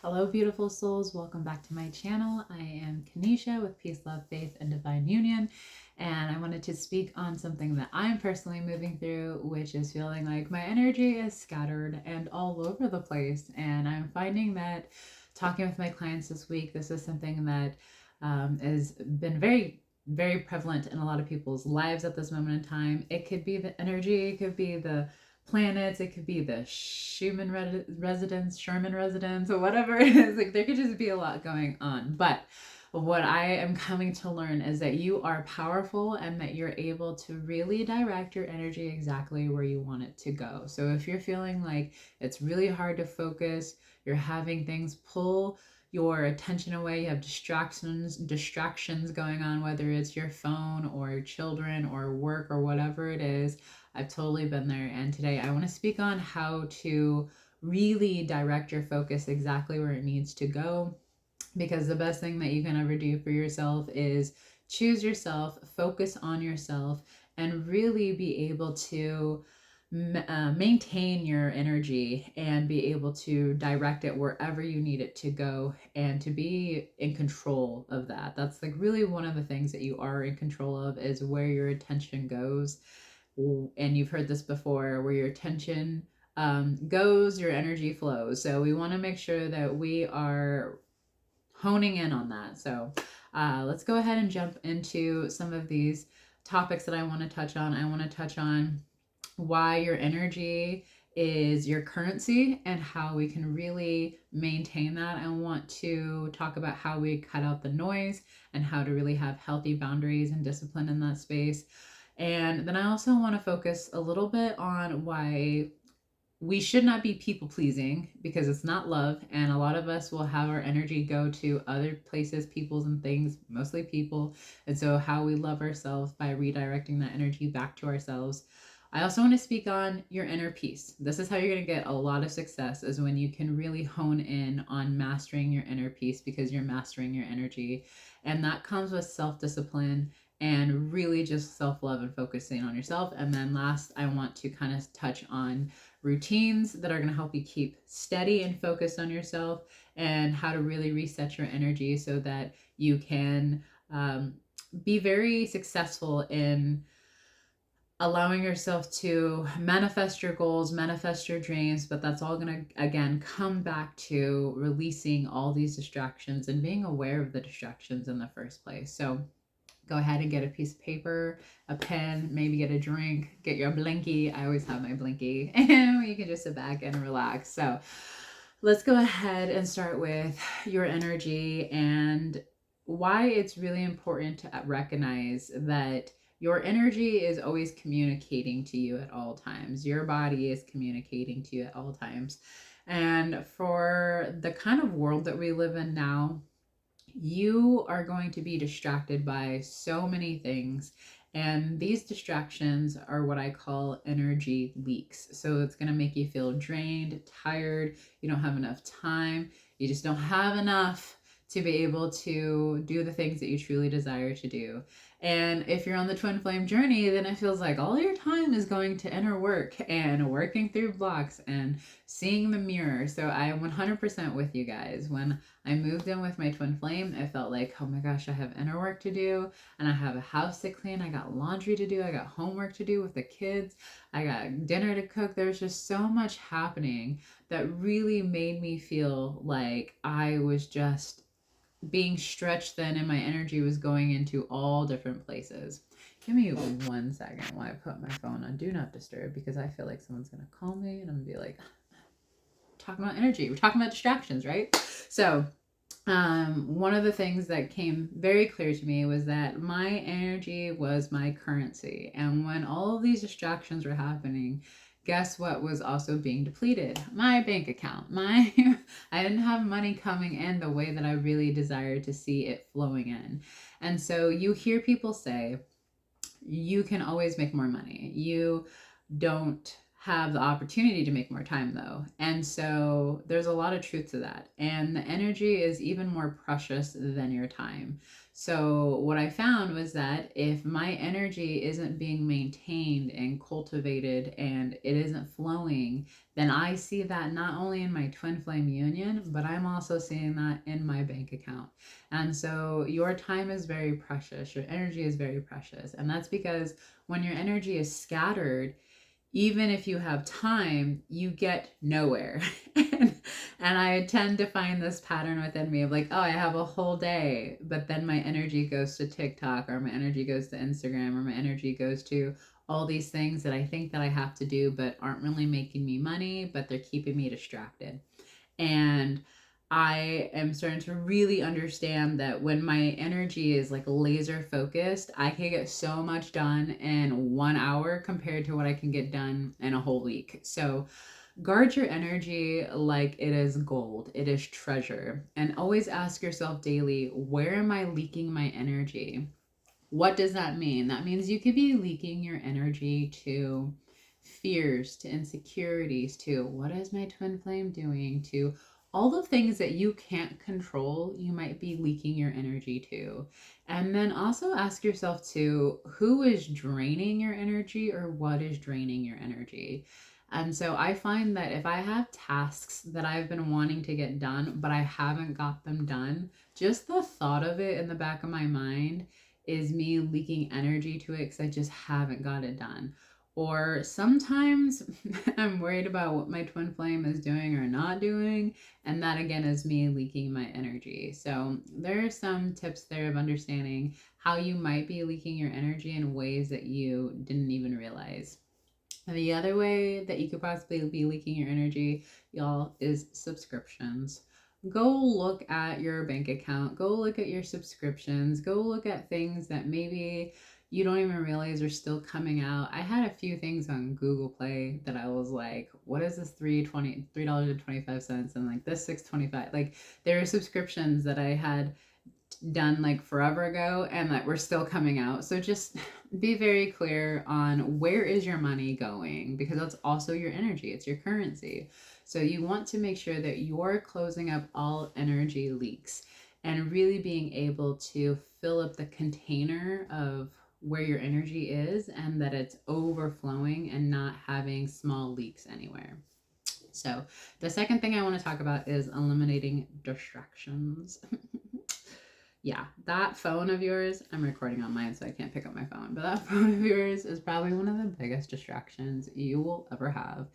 Hello, beautiful souls. Welcome back to my channel. I am Kanisha with Peace, Love, Faith, and Divine Union. And I wanted to speak on something that I'm personally moving through, which is feeling like my energy is scattered and all over the place. And I'm finding that talking with my clients this week, this is something that has been very prevalent in a lot of people's lives at this moment in time. It could be the energy, it could be the planets, it could be the Sherman residence, or whatever it is. Like, there could just be a lot going on. But what I am coming to learn is that you are powerful and that you're able to really direct your energy exactly where you want it to go. So if you're feeling like it's really hard to focus, you're having things pull your attention away, you have distractions going on, whether it's your phone or your children or work or whatever it is. I've totally been there. And today I want to speak on how to really direct your focus exactly where it needs to go. Because the best thing that you can ever do for yourself is choose yourself, focus on yourself, and really be able to maintain your energy and be able to direct it wherever you need it to go and to be in control of that. That's like really one of the things that you are in control of, is where your attention goes. And you've heard this before, where your attention goes, your energy flows. So we want to make sure that we are honing in on that. So let's go ahead and jump into some of these topics that I want to touch on. I want to touch on why your energy is your currency and how we can really maintain that. I want to talk about how we cut out the noise and how to really have healthy boundaries and discipline in that space. And then I also want to focus a little bit on why we should not be people pleasing, because it's not love. And a lot of us will have our energy go to other places, peoples, and things, mostly people. And so, how we love ourselves by redirecting that energy back to ourselves. I also want to speak on your inner peace. This is how you're going to get a lot of success, is when you can really hone in on mastering your inner peace, because you're mastering your energy. And that comes with self discipline and really just self love and focusing on yourself. And then, last, I want to kind of touch on routines that are going to help you keep steady and focused on yourself, and how to really reset your energy so that you can be very successful in allowing yourself to manifest your goals, manifest your dreams. But that's all going to, again, come back to releasing all these distractions and being aware of the distractions in the first place. So go ahead and get a piece of paper, a pen, maybe get a drink, get your blinky. I always have my blinky, and you can just sit back and relax. So let's go ahead and start with your energy and why it's really important to recognize that your energy is always communicating to you at all times. Your body is communicating to you at all times. And for the kind of world that we live in now, you are going to be distracted by so many things. And these distractions are what I call energy leaks. So it's going to make you feel drained, tired. You don't have enough time. You just don't have enough to be able to do the things that you truly desire to do. And if you're on the twin flame journey, then it feels like all your time is going to inner work and working through blocks and seeing the mirror. So I am 100% with you guys. When I moved in with my twin flame, it felt like, oh my gosh, I have inner work to do, and I have a house to clean, I got laundry to do, I got homework to do with the kids, I got dinner to cook. There's just so much happening that really made me feel like I was just being stretched thin, and my energy was going into all different places. Give me 1 second while I put my phone on do not disturb, because I feel like someone's gonna call me and I'm gonna be like, talking about energy, we're talking about distractions, right? So one of the things that came very clear to me was that my energy was my currency. And when all of these distractions were happening, guess what was also being depleted? My bank account. I didn't have money coming in the way that I really desired to see it flowing in. And so you hear people say, you can always make more money. You don't have the opportunity to make more time though. And so there's a lot of truth to that. And the energy is even more precious than your time. So what I found was that if my energy isn't being maintained and cultivated and it isn't flowing, then I see that not only in my twin flame union, but I'm also seeing that in my bank account. And so your time is very precious, your energy is very precious. And that's because when your energy is scattered, even if you have time, you get nowhere. And I tend to find this pattern within me of like, oh, I have a whole day, but then my energy goes to TikTok, or my energy goes to Instagram, or my energy goes to all these things that I think that I have to do, but aren't really making me money, but they're keeping me distracted. And I am starting to really understand that when my energy is like laser focused, I can get so much done in 1 hour compared to what I can get done in a whole week. So guard your energy like it is gold, it is treasure. And always ask yourself daily, where am I leaking my energy? What does that mean? That means you could be leaking your energy to fears, to insecurities, to what is my twin flame doing, to all the things that you can't control, you might be leaking your energy to. And then also ask yourself to who is draining your energy or what is draining your energy. And so I find that if I have tasks that I've been wanting to get done, but I haven't got them done, just the thought of it in the back of my mind is me leaking energy to it because I just haven't got it done. Or sometimes I'm worried about what my twin flame is doing or not doing, and that again is me leaking my energy. So there are some tips there of understanding how you might be leaking your energy in ways that you didn't even realize. And the other way that you could possibly be leaking your energy, y'all, is subscriptions. Go look at your bank account, go look at your subscriptions, go look at things that maybe you don't even realize are still coming out. I had a few things on Google Play that I was like, what is this $3.25 and like this $6.25? Like there are subscriptions that I had done like forever ago and that we're still coming out. So just be very clear on where is your money going, because that's also your energy, it's your currency. So you want to make sure that you're closing up all energy leaks and really being able to fill up the container of where your energy is and that it's overflowing and not having small leaks anywhere. So the second thing I want to talk about is eliminating distractions. Yeah, that phone of yours, I'm recording on mine, so I can't pick up my phone, but that phone of yours is probably one of the biggest distractions you will ever have.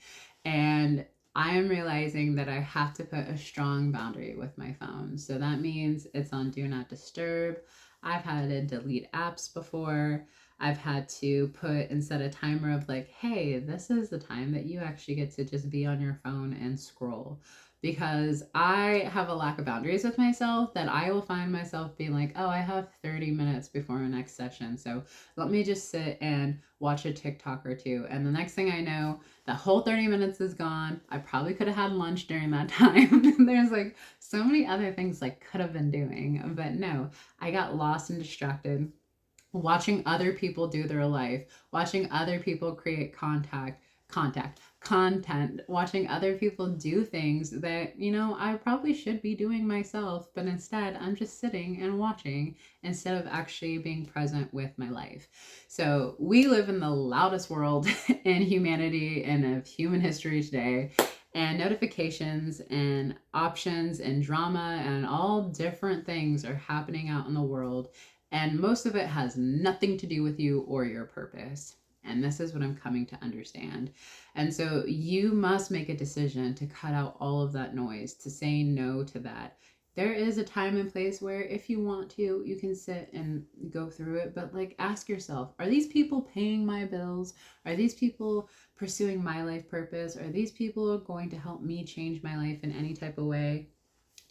And I am realizing that I have to put a strong boundary with my phone. So that means it's on do not disturb. I've had to delete apps before. I've had to put and set a timer of like, hey, this is the time that you actually get to just be on your phone and scroll, because I have a lack of boundaries with myself that I will find myself being like, oh, I have 30 minutes before my next session. So let me just sit and watch a TikTok or two. And the next thing I know, that whole 30 minutes is gone. I probably could have had lunch during that time. There's like so many other things I could have been doing. But no, I got lost and distracted watching other people do their life, watching other people create content, watching other people do things that, I probably should be doing myself, but instead I'm just sitting and watching instead of actually being present with my life. So we live in the loudest world in humanity and of human history today. And notifications and options and drama and all different things are happening out in the world. And most of it has nothing to do with you or your purpose. And this is what I'm coming to understand. And so you must make a decision to cut out all of that noise, to say no to that. There is a time and place where if you want to, you can sit and go through it. But like, ask yourself, are these people paying my bills? Are these people pursuing my life purpose? Are these people going to help me change my life in any type of way?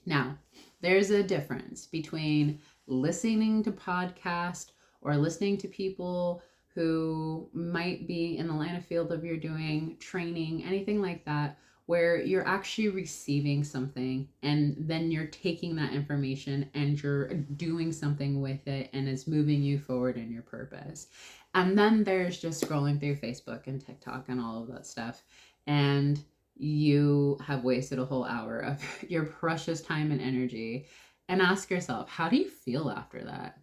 Now, there's a difference between listening to podcasts or listening to people who might be in the line of field of you're doing training, anything like that, where you're actually receiving something and then you're taking that information and you're doing something with it and it's moving you forward in your purpose. And then there's just scrolling through Facebook and TikTok and all of that stuff. And you have wasted a whole hour of your precious time and energy. And ask yourself, how do you feel after that?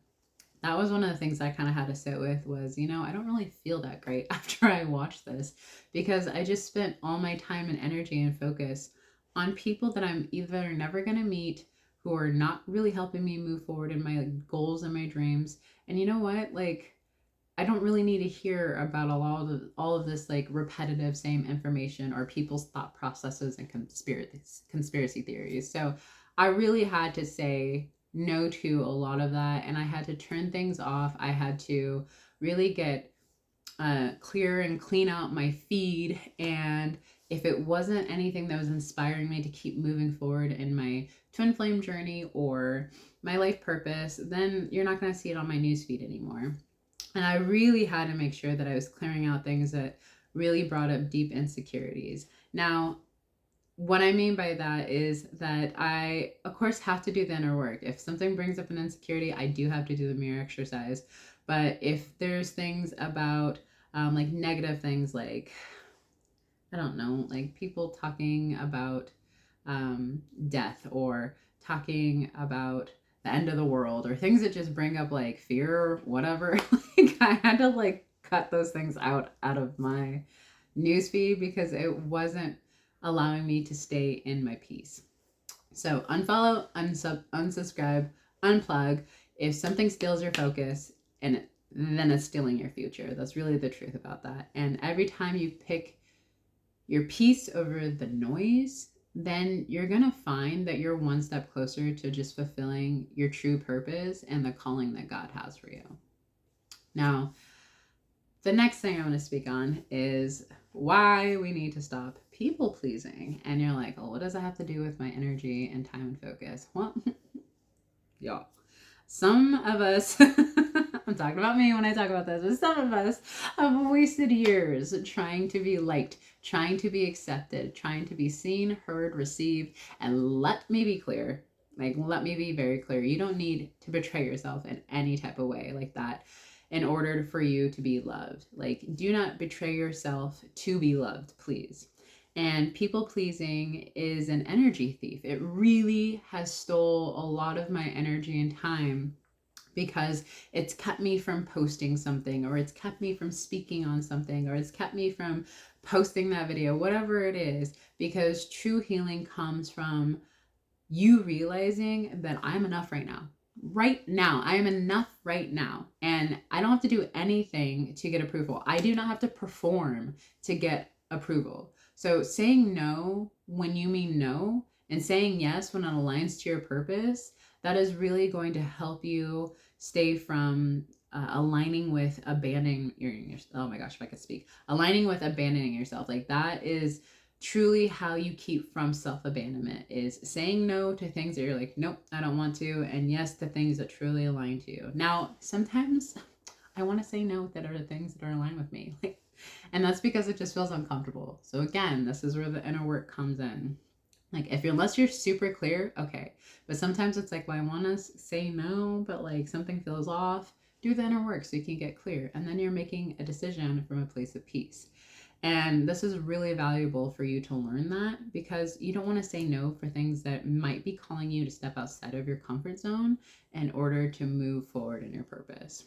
That was one of the things I kind of had to sit with was, I don't really feel that great after I watched this because I just spent all my time and energy and focus on people that I'm either never going to meet, who are not really helping me move forward in my goals and my dreams. And you know what? Like, I don't really need to hear about all of this like repetitive same information or people's thought processes and conspiracy theories. So I really had to say no to a lot of that, and I had to turn things off. I had to really get clear and clean out my feed. And if it wasn't anything that was inspiring me to keep moving forward in my twin flame journey or my life purpose, then you're not going to see it on my newsfeed anymore. And I really had to make sure that I was clearing out things that really brought up deep insecurities. Now, what I mean by that is that I, of course, have to do the inner work. If something brings up an insecurity, I do have to do the mirror exercise. But if there's things about like negative things, like, I don't know, like people talking about death or talking about the end of the world or things that just bring up like fear or whatever, like I had to like cut those things out of my newsfeed because it wasn't allowing me to stay in my peace. So unfollow, unsubscribe, unplug. If something steals your focus, and then it's stealing your future. That's really the truth about that. And every time you pick your peace over the noise, then you're going to find that you're one step closer to just fulfilling your true purpose and the calling that God has for you. Now, the next thing I want to speak on is why we need to stop people pleasing. And you're like, oh, what does that have to do with my energy and time and focus? Well, y'all, some of us, I'm talking about me when I talk about this, but some of us have wasted years trying to be liked, trying to be accepted, trying to be seen, heard, received. And let me be clear, let me be very clear. You don't need to betray yourself in any type of way like that in order for you to be loved. Like, do not betray yourself to be loved, please. And people pleasing is an energy thief. It really has stole a lot of my energy and time because it's kept me from posting something, or it's kept me from speaking on something, or it's kept me from posting that video, whatever it is, because true healing comes from you realizing that I'm enough right now. Right now, I am enough right now. And I don't have to do anything to get approval. I do not have to perform to get approval. So saying no when you mean no and saying yes when it aligns to your purpose, that is really going to help you stay from aligning with abandoning oh my gosh, if I could speak, aligning with abandoning yourself. Like, that is truly how you keep from self-abandonment, is saying no to things that you're like, nope, I don't want to, and yes to things that truly align to you. Now, sometimes I want to say no that are the things that are aligned with me, and that's because it just feels uncomfortable. So again, this is where the inner work comes in. Like, unless you're super clear, okay. But sometimes it's like, well, I want to say no, but like something feels off. Do the inner work so you can get clear. And then you're making a decision from a place of peace. And this is really valuable for you to learn that, because you don't want to say no for things that might be calling you to step outside of your comfort zone in order to move forward in your purpose.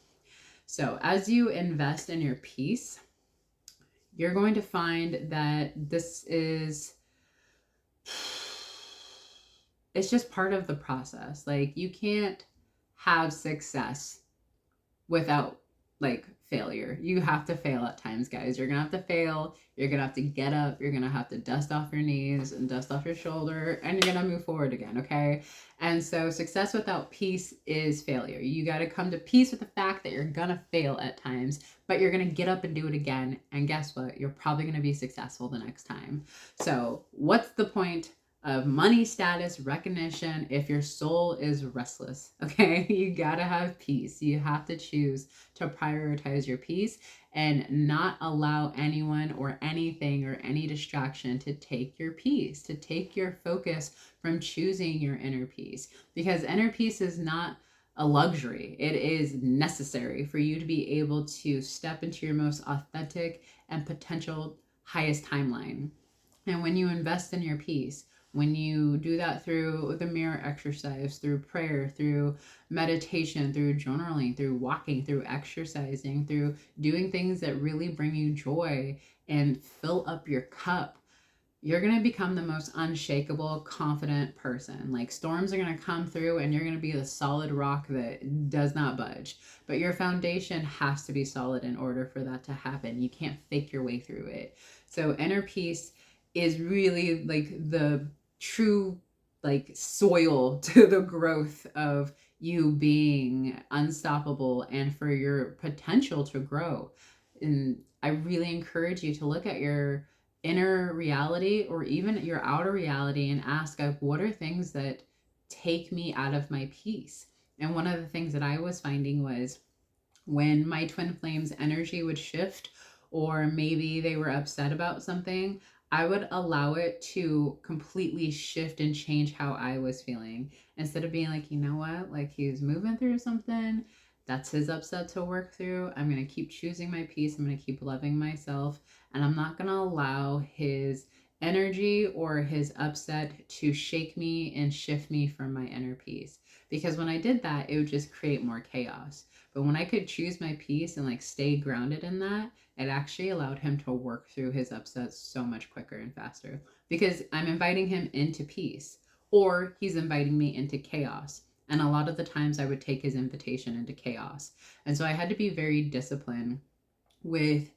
So as you invest in your peace, you're going to find that it's just part of the process. Like, you can't have success without like failure. You have to fail at times, guys. You're gonna have to fail. You're gonna have to get up. You're gonna have to dust off your knees and dust off your shoulder, and you're gonna move forward again, okay? And so success without peace is failure. You got to come to peace with the fact that you're gonna fail at times, but you're gonna get up and do it again, and guess what? You're probably gonna be successful the next time. So what's the point of money, status, recognition if your soul is restless? Okay, you gotta have peace. You have to choose to prioritize your peace and not allow anyone or anything or any distraction to take your peace, to take your focus from choosing your inner peace. Because inner peace is not a luxury. It is necessary for you to be able to step into your most authentic and potential highest timeline. And when you invest in your peace, when you do that through the mirror exercise, through prayer, through meditation, through journaling, through walking, through exercising, through doing things that really bring you joy and fill up your cup, you're going to become the most unshakable, confident person. Like storms are going to come through and you're going to be the solid rock that does not budge. But your foundation has to be solid in order for that to happen. You can't fake your way through it. So inner peace is really like the true like soil to the growth of you being unstoppable and for your potential to grow. And I really encourage you to look at your inner reality or even your outer reality and ask, like, what are things that take me out of my peace? And one of the things that I was finding was when my twin flames energy would shift, or maybe they were upset about something, I would allow it to completely shift and change how I was feeling. Instead of being like, you know what, like he's moving through something, that's his upset to work through. I'm going to keep choosing my peace. I'm going to keep loving myself. And I'm not going to allow his energy or his upset to shake me and shift me from my inner peace. Because when I did that, it would just create more chaos. But when I could choose my peace and like stay grounded in that, it actually allowed him to work through his upsets so much quicker and faster because I'm inviting him into peace or he's inviting me into chaos. And a lot of the times I would take his invitation into chaos. And so I had to be very disciplined with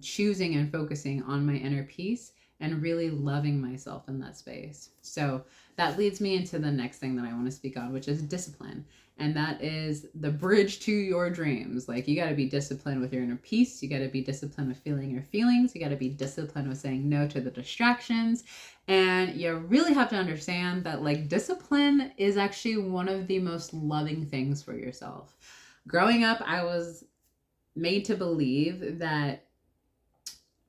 choosing and focusing on my inner peace and really loving myself in that space. So that leads me into the next thing that I want to speak on, which is discipline. And that is the bridge to your dreams. Like you got to be disciplined with your inner peace. You got to be disciplined with feeling your feelings. You got to be disciplined with saying no to the distractions. And you really have to understand that like discipline is actually one of the most loving things for yourself. Growing up, I was made to believe that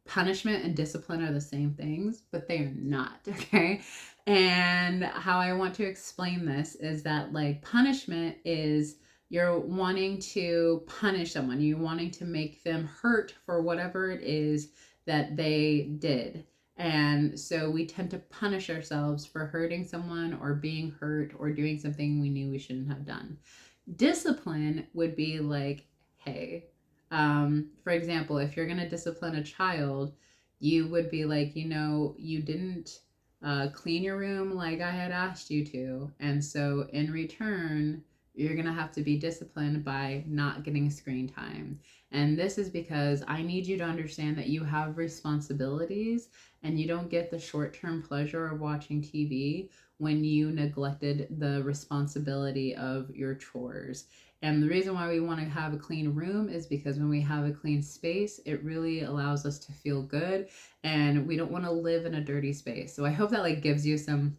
punishment and discipline are the same things, but they are not, okay? And how I want to explain this is that like punishment is you're wanting to punish someone, you're wanting to make them hurt for whatever it is that they did. And so we tend to punish ourselves for hurting someone or being hurt or doing something we knew we shouldn't have done. Discipline would be like, hey, for example, if you're going to discipline a child, you would be like, you know, you didn't clean your room like I had asked you to. And so in return, you're going to have to be disciplined by not getting screen time. And this is because I need you to understand that you have responsibilities and you don't get the short-term pleasure of watching TV when you neglected the responsibility of your chores. And the reason why we want to have a clean room is because when we have a clean space, it really allows us to feel good and we don't want to live in a dirty space. So I hope that like gives you some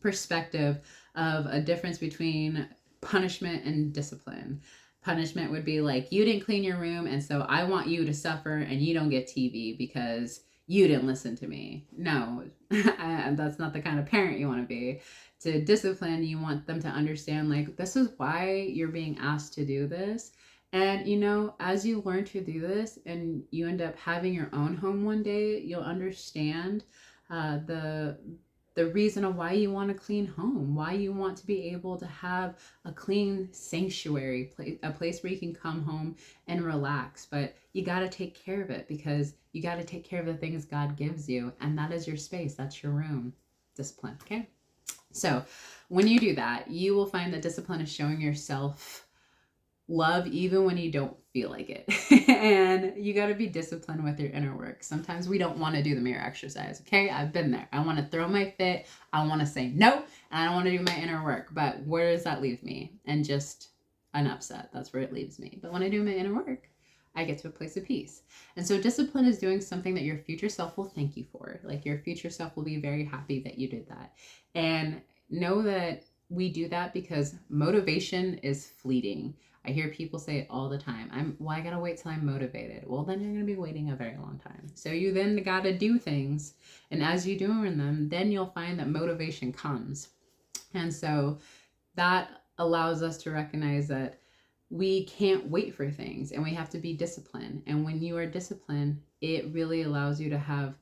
perspective of a difference between punishment and discipline. Punishment would be like, you didn't clean your room, and so I want you to suffer and you don't get TV because you didn't listen to me. No, that's not the kind of parent you want to be. To discipline, you want them to understand, like, this is why you're being asked to do this. And, you know, as you learn to do this and you end up having your own home one day, you'll understand the reason of why you want a clean home, why you want to be able to have a clean sanctuary, a place where you can come home and relax. But you got to take care of it because you got to take care of the things God gives you. And that is your space. That's your room. Discipline. Okay. So when you do that, you will find that discipline is showing yourself love even when you don't feel like it. And you got to be disciplined with your inner work. Sometimes we don't want to do the mirror exercise. Okay. I've been there. I want to throw my fit. I want to say no. And I don't want to do my inner work. But where does that leave me? And just an upset. That's where it leaves me. But when I do my inner work, I get to a place of peace. And so discipline is doing something that your future self will thank you for. Like your future self will be very happy that you did that. And know that we do that because motivation is fleeting. I hear people say it all the time. I gotta wait till I'm motivated. Well, then you're gonna be waiting a very long time. So you then gotta do things. And as you doing them, then you'll find that motivation comes. And so that allows us to recognize that we can't wait for things and we have to be disciplined. And when you are disciplined, it really allows you to have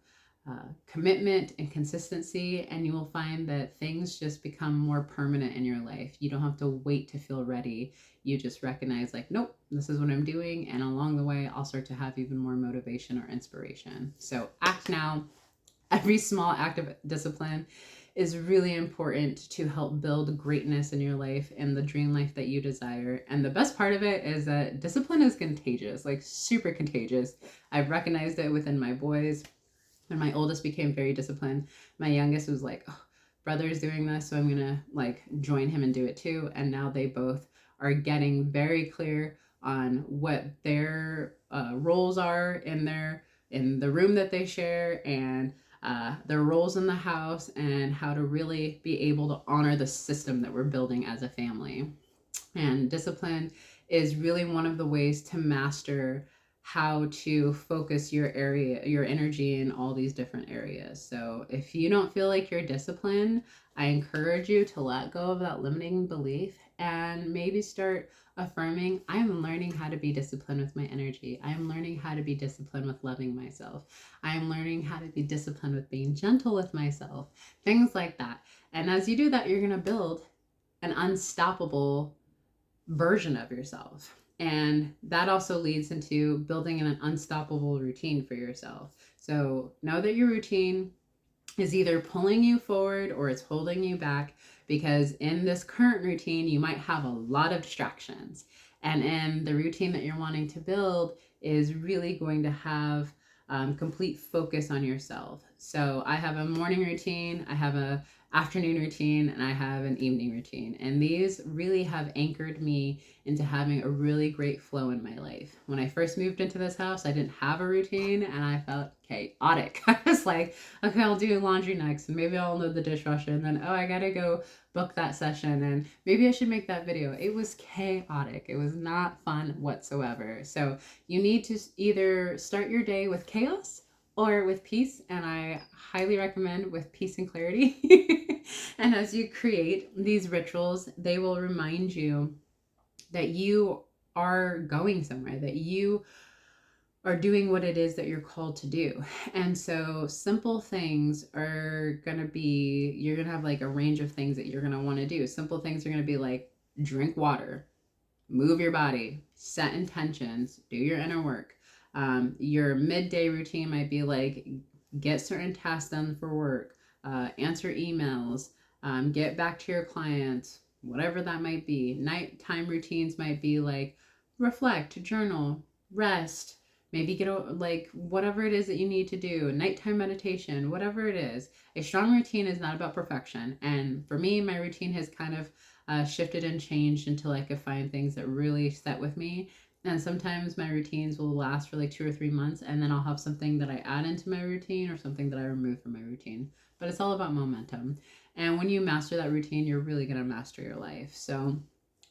commitment and consistency, and you will find that things just become more permanent in your life. You don't have to wait to feel ready. You just recognize, like, nope, this is what I'm doing. And along the way, I'll start to have even more motivation or inspiration. So act now. Every small act of discipline is really important to help build greatness in your life and the dream life that you desire. And the best part of it is that discipline is contagious, like super contagious. I've recognized it within my boys. When my oldest became very disciplined, my youngest was like, oh, brother's doing this, so I'm gonna like join him and do it too. And now they both are getting very clear on what their roles are in the room that they share, and their roles in the house, and how to really be able to honor the system that we're building as a family. And discipline is really one of the ways to master how to focus your energy in all these different areas. So if you don't feel like you're disciplined, I encourage you to let go of that limiting belief and maybe start affirming, I am learning how to be disciplined with my energy. I am learning how to be disciplined with loving myself. I am learning how to be disciplined with being gentle with myself. Things like that. And as you do that, you're going to build an unstoppable version of yourself. And that also leads into building an unstoppable routine for yourself. So know that your routine is either pulling you forward or it's holding you back, because in this current routine, you might have a lot of distractions. And in the routine that you're wanting to build is really going to have complete focus on yourself. So I have a morning routine, I have a afternoon routine, and I have an evening routine. And these really have anchored me into having a really great flow in my life. When I first moved into this house, I didn't have a routine and I felt chaotic. I was like, okay, I'll do laundry next, and maybe I'll load the dishwasher, and then, oh, I gotta go book that session, and maybe I should make that video. It was chaotic. It was not fun whatsoever. So you need to either start your day with chaos or with peace, and I highly recommend with peace and clarity. And as you create these rituals, they will remind you that you are going somewhere, that you are doing what it is that you're called to do. And so simple things are going to be, you're going to have like a range of things that you're going to want to do. Simple things are going to be like drink water, move your body, set intentions, do your inner work. Your midday routine might be like get certain tasks done for work, answer emails, get back to your clients, whatever that might be. Nighttime routines might be like reflect, journal, rest, maybe get like whatever it is that you need to do, nighttime meditation, whatever it is. A strong routine is not about perfection. And for me, my routine has kind of shifted and changed until I could find things that really set with me. And sometimes my routines will last for like 2 or 3 months, and then I'll have something that I add into my routine or something that I remove from my routine. But it's all about momentum. And when you master that routine, you're really going to master your life. So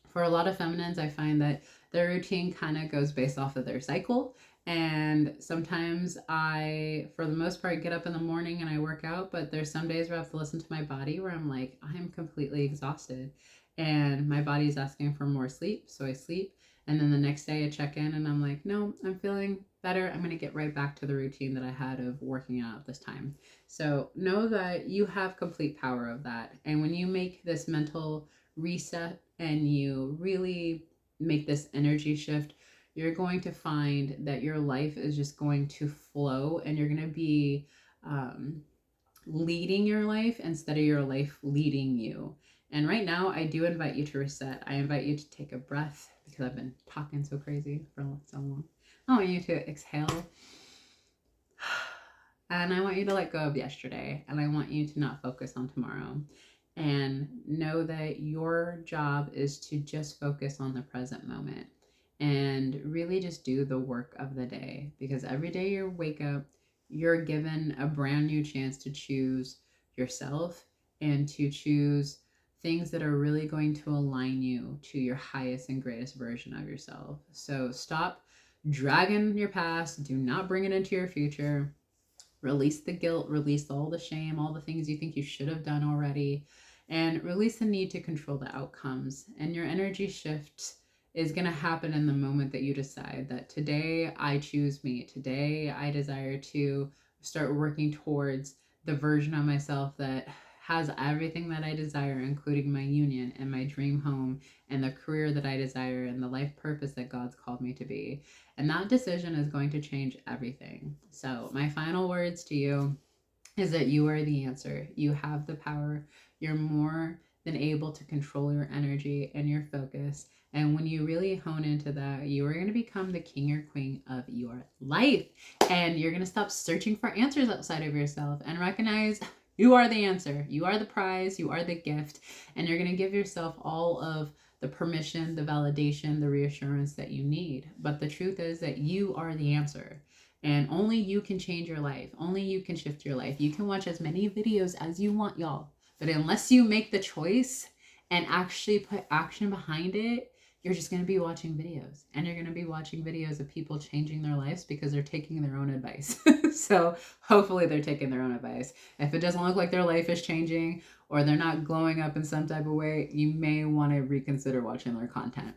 for a lot of feminines, I find that their routine kind of goes based off of their cycle. And sometimes I, for the most part, get up in the morning and I work out, but there's some days where I have to listen to my body where I'm like, I'm completely exhausted and my body's asking for more sleep. So I sleep. And then the next day I check in and I'm like, no, I'm feeling better. I'm going to get right back to the routine that I had of working out this time. So know that you have complete power of that. And when you make this mental reset and you really make this energy shift, you're going to find that your life is just going to flow, and you're going to be leading your life instead of your life leading you. And right now, I do invite you to reset. I invite you to take a breath because I've been talking so crazy for so long. I want you to exhale. And I want you to let go of yesterday. And I want you to not focus on tomorrow. And know that your job is to just focus on the present moment and really just do the work of the day. Because every day you wake up, you're given a brand new chance to choose yourself and to choose things that are really going to align you to your highest and greatest version of yourself. So stop dragging your past. Do not bring it into your future. Release the guilt, release all the shame, all the things you think you should have done already, and release the need to control the outcomes. And your energy shift is going to happen in the moment that you decide that today I choose me. Today I desire to start working towards the version of myself that has everything that I desire, including my union and my dream home and the career that I desire and the life purpose that God's called me to be. And that decision is going to change everything. So, my final words to you is that you are the answer. You have the power. You're more than able to control your energy and your focus. And when you really hone into that, you are going to become the king or queen of your life. And you're going to stop searching for answers outside of yourself and recognize you are the answer. You are the prize. You are the gift. And you're going to give yourself all of the permission, the validation, the reassurance that you need. But the truth is that you are the answer. And only you can change your life. Only you can shift your life. You can watch as many videos as you want, y'all. But unless you make the choice and actually put action behind it, you're just going to be watching videos. And you're going to be watching videos of people changing their lives because they're taking their own advice. So hopefully they're taking their own advice. If it doesn't look like their life is changing or they're not glowing up in some type of way, you may want to reconsider watching their content.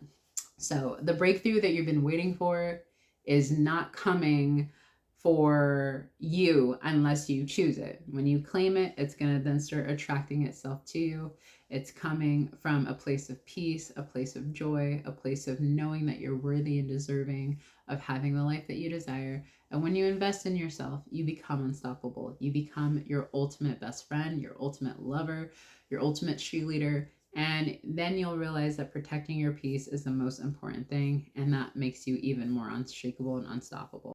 So the breakthrough that you've been waiting for is not coming for you unless you choose it. When you claim it, it's going to then start attracting itself to you. It's coming from a place of peace, a place of joy, a place of knowing that you're worthy and deserving of having the life that you desire. And when you invest in yourself, you become unstoppable. You become your ultimate best friend, your ultimate lover, your ultimate cheerleader. And then you'll realize that protecting your peace is the most important thing, and that makes you even more unshakable and unstoppable.